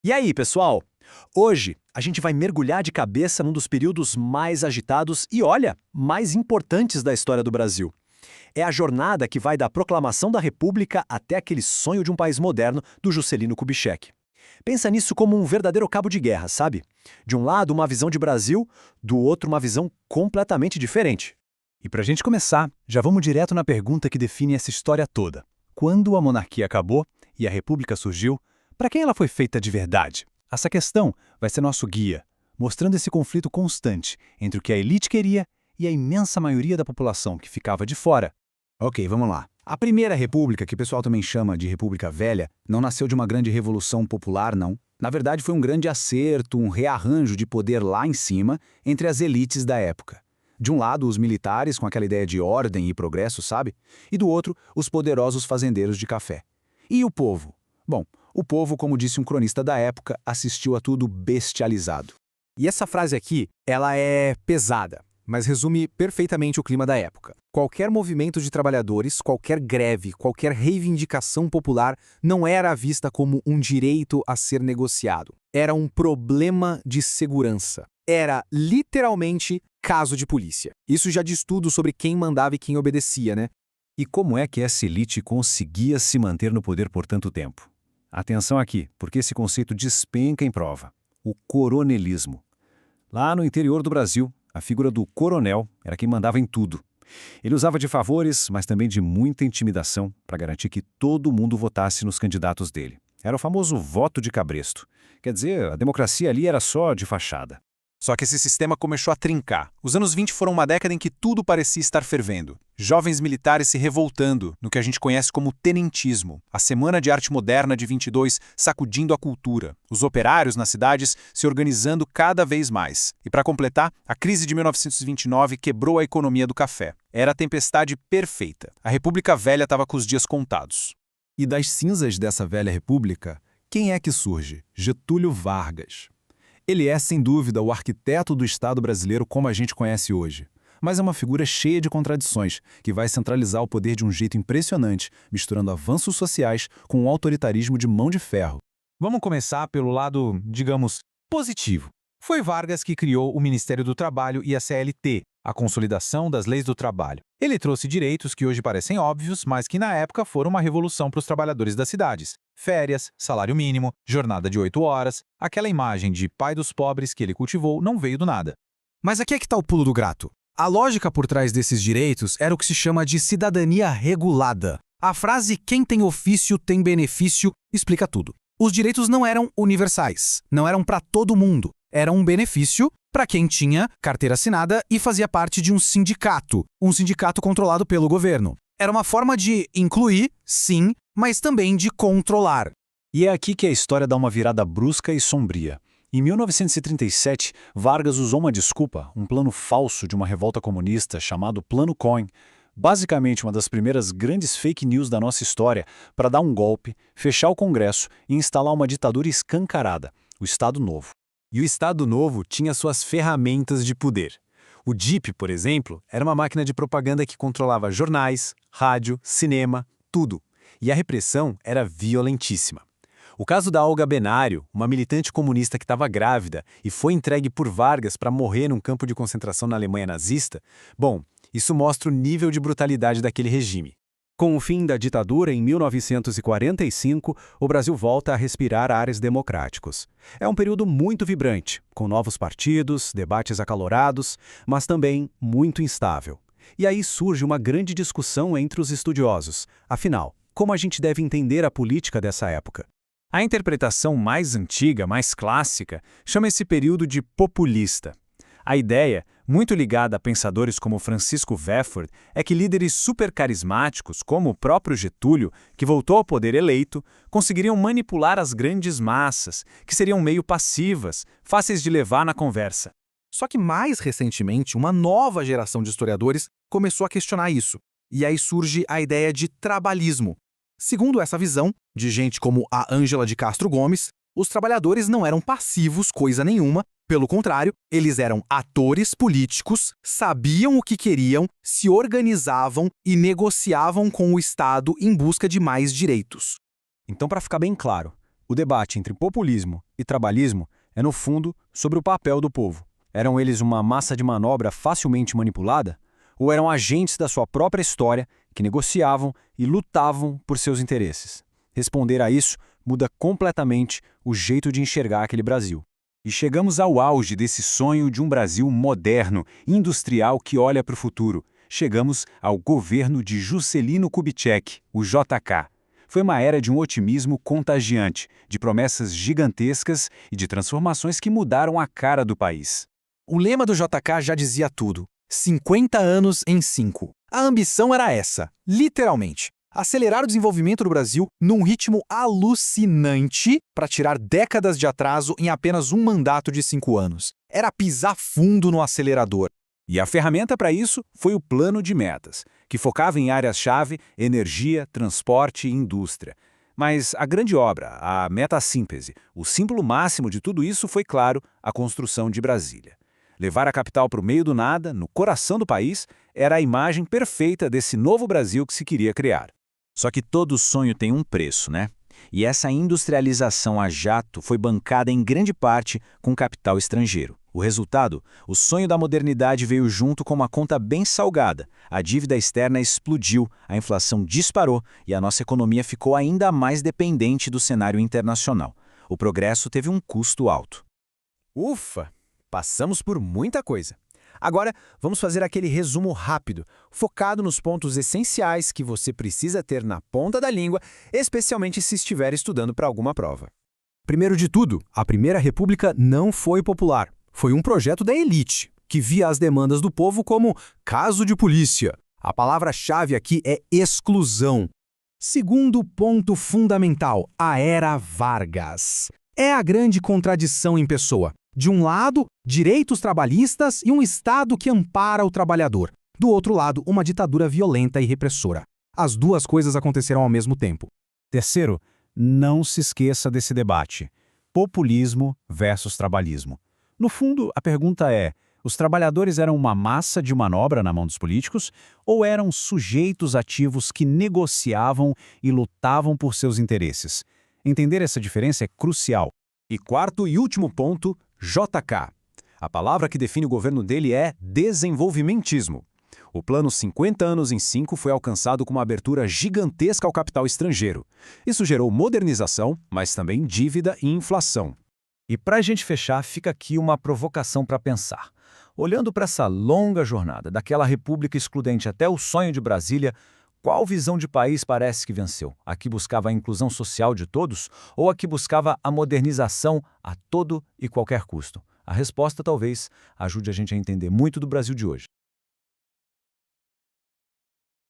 E aí, pessoal? Hoje a gente vai mergulhar de cabeça num dos períodos mais agitados e, olha, mais importantes da história do Brasil. É a jornada que vai da proclamação da República até aquele sonho de um país moderno do Juscelino Kubitschek. Pensa nisso como um verdadeiro cabo de guerra, sabe? De um lado, uma visão de Brasil, do outro, uma visão completamente diferente. E para a gente começar, já vamos direto na pergunta que define essa história toda. Quando a monarquia acabou e a República surgiu, para quem ela foi feita de verdade? Essa questão vai ser nosso guia, mostrando esse conflito constante entre o que a elite queria e a imensa maioria da população que ficava de fora. Ok, vamos lá. A primeira república, que o pessoal também chama de República Velha, não nasceu de uma grande revolução popular, não. Na verdade, foi um grande acerto, um rearranjo de poder lá em cima entre as elites da época. De um lado, os militares, com aquela ideia de ordem e progresso, sabe? E do outro, os poderosos fazendeiros de café. E o povo? Bom, o povo, como disse um cronista da época, assistiu a tudo bestializado. E essa frase aqui, ela é pesada, mas resume perfeitamente o clima da época. Qualquer movimento de trabalhadores, qualquer greve, qualquer reivindicação popular não era vista como um direito a ser negociado. Era um problema de segurança. Era, literalmente, caso de polícia. Isso já diz tudo sobre quem mandava e quem obedecia, né? E como é que essa elite conseguia se manter no poder por tanto tempo? Atenção aqui, porque esse conceito despenca em prova. O coronelismo. Lá no interior do Brasil, a figura do coronel era quem mandava em tudo. Ele usava de favores, mas também de muita intimidação para garantir que todo mundo votasse nos candidatos dele. Era o famoso voto de cabresto. Quer dizer, a democracia ali era só de fachada. Só que esse sistema começou a trincar. Os anos 20 foram uma década em que tudo parecia estar fervendo. Jovens militares se revoltando no que a gente conhece como tenentismo. A Semana de Arte Moderna de 22 sacudindo a cultura. Os operários nas cidades se organizando cada vez mais. E para completar, a crise de 1929 quebrou a economia do café. Era a tempestade perfeita. A República Velha estava com os dias contados. E das cinzas dessa velha república, quem é que surge? Getúlio Vargas. Ele é, sem dúvida, o arquiteto do Estado brasileiro como a gente conhece hoje. Mas é uma figura cheia de contradições, que vai centralizar o poder de um jeito impressionante, misturando avanços sociais com um autoritarismo de mão de ferro. Vamos começar pelo lado, digamos, positivo. Foi Vargas que criou o Ministério do Trabalho e a CLT, a Consolidação das Leis do Trabalho. Ele trouxe direitos que hoje parecem óbvios, mas que na época foram uma revolução para os trabalhadores das cidades. Férias, salário mínimo, jornada de 8 horas, aquela imagem de pai dos pobres que ele cultivou não veio do nada. Mas aqui é que está o pulo do gato. A lógica por trás desses direitos era o que se chama de cidadania regulada. A frase "quem tem ofício tem benefício" explica tudo. Os direitos não eram universais, não eram para todo mundo. Era um benefício para quem tinha carteira assinada e fazia parte de um sindicato controlado pelo governo. Era uma forma de incluir, sim, mas também de controlar. E é aqui que a história dá uma virada brusca e sombria. Em 1937, Vargas usou uma desculpa, um plano falso de uma revolta comunista chamado Plano Cohen, basicamente uma das primeiras grandes fake news da nossa história, para dar um golpe, fechar o Congresso e instalar uma ditadura escancarada, o Estado Novo. E o Estado Novo tinha suas ferramentas de poder. O DIP, por exemplo, era uma máquina de propaganda que controlava jornais, rádio, cinema, tudo. E a repressão era violentíssima. O caso da Olga Benário, uma militante comunista que estava grávida e foi entregue por Vargas para morrer num campo de concentração na Alemanha nazista, bom, isso mostra o nível de brutalidade daquele regime. Com o fim da ditadura em 1945, o Brasil volta a respirar ares democráticos. É um período muito vibrante, com novos partidos, debates acalorados, mas também muito instável. E aí surge uma grande discussão entre os estudiosos. Afinal, como a gente deve entender a política dessa época? A interpretação mais antiga, mais clássica, chama esse período de populista. A ideia, muito ligada a pensadores como Francisco Weford, é que líderes supercarismáticos, como o próprio Getúlio, que voltou ao poder eleito, conseguiriam manipular as grandes massas, que seriam meio passivas, fáceis de levar na conversa. Só que mais recentemente, uma nova geração de historiadores começou a questionar isso. E aí surge a ideia de trabalhismo. Segundo essa visão, de gente como a Ângela de Castro Gomes, os trabalhadores não eram passivos coisa nenhuma, pelo contrário, eles eram atores políticos, sabiam o que queriam, se organizavam e negociavam com o Estado em busca de mais direitos. Então, para ficar bem claro, O debate entre populismo e trabalhismo é, no fundo, sobre o papel do povo. Eram eles uma massa de manobra facilmente manipulada? Ou eram agentes da sua própria história que negociavam e lutavam por seus interesses? Responder a isso muda completamente o jeito de enxergar aquele Brasil. E chegamos ao auge desse sonho de um Brasil moderno, industrial que olha para o futuro. Chegamos ao governo de Juscelino Kubitschek, o JK. Foi uma era de um otimismo contagiante, de promessas gigantescas e de transformações que mudaram a cara do país. O lema do JK já dizia tudo: 50 anos em 5. A ambição era essa, literalmente. Acelerar o desenvolvimento do Brasil num ritmo alucinante para tirar décadas de atraso em apenas um mandato de 5 anos. Era pisar fundo no acelerador. E a ferramenta para isso foi o Plano de Metas, que focava em áreas-chave, energia, transporte e indústria. Mas a grande obra, a meta-síntese, o símbolo máximo de tudo isso foi, claro, a construção de Brasília. Levar a capital para o meio do nada, no coração do país, era a imagem perfeita desse novo Brasil que se queria criar. Só que todo sonho tem um preço, né? E essa industrialização a jato foi bancada em grande parte com capital estrangeiro. O resultado? O sonho da modernidade veio junto com uma conta bem salgada. A dívida externa explodiu, a inflação disparou e a nossa economia ficou ainda mais dependente do cenário internacional. O progresso teve um custo alto. Ufa! Passamos por muita coisa. Agora, vamos fazer aquele resumo rápido, focado nos pontos essenciais que você precisa ter na ponta da língua, especialmente se estiver estudando para alguma prova. Primeiro de tudo, a Primeira República não foi popular. Foi um projeto da elite, que via as demandas do povo como caso de polícia. A palavra-chave aqui é exclusão. Segundo ponto fundamental, a Era Vargas. É a grande contradição em pessoa. De um lado, direitos trabalhistas e um Estado que ampara o trabalhador. Do outro lado, uma ditadura violenta e repressora. As duas coisas aconteceram ao mesmo tempo. Terceiro, não se esqueça desse debate: populismo versus trabalhismo. No fundo, a pergunta é: os trabalhadores eram uma massa de manobra na mão dos políticos ou eram sujeitos ativos que negociavam e lutavam por seus interesses? Entender essa diferença é crucial. E quarto e último ponto, JK. A palavra que define o governo dele é desenvolvimentismo. O plano 50 anos em 5 foi alcançado com uma abertura gigantesca ao capital estrangeiro. Isso gerou modernização, mas também dívida e inflação. E para a gente fechar, fica aqui uma provocação para pensar. Olhando para essa longa jornada, daquela república excludente até o sonho de Brasília, qual visão de país parece que venceu? A que buscava a inclusão social de todos ou a que buscava a modernização a todo e qualquer custo? A resposta talvez ajude a gente a entender muito do Brasil de hoje.